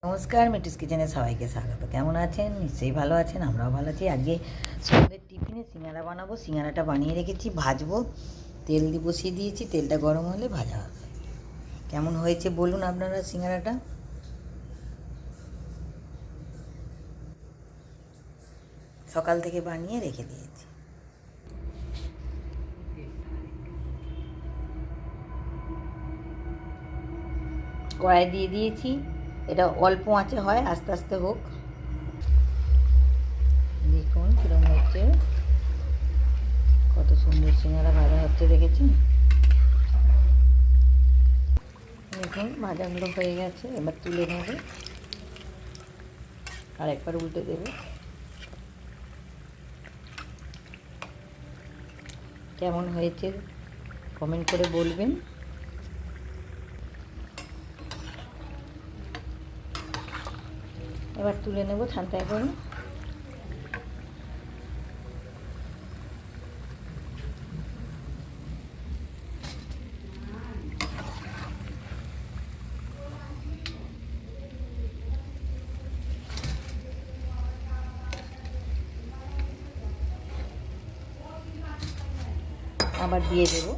নমস্কার, মিটুস কিচেনে সবাইকে স্বাগত। কেমন আছেন? নিশ্চয়ই ভালো আছেন, আমরাও ভালো আছি। আজকে সন্ধ্যের টিফিনে সিঙ্গারা বানাবো। সিঙ্গারাটা বানিয়ে রেখেছি, ভাজবো। তেল দিয়ে বসিয়ে দিয়েছি, তেলটা গরম হলে ভাজা হবে। কেমন হয়েছে বলুন আপনারা সিঙ্গারাটা। সকাল থেকে বানিয়ে রেখে দিয়েছি। কড়াই দিয়ে দিয়েছি, এটা অল্প আঁচে হয়, আস্তে আস্তে হোক। দেখুন কীরকম হচ্ছে, কত সুন্দর সিঙ্গারা ভাজা হচ্ছে, দেখেছেন? দেখুন ভাজাগুলো হয়ে গেছে, এবার তুলে নেবে, আর একবার উল্টে দেবে। কেমন হয়েছে কমেন্ট করে বলবেন। এবার তুলে নেব ছান্তায় করে। আবার দিয়ে দেবো।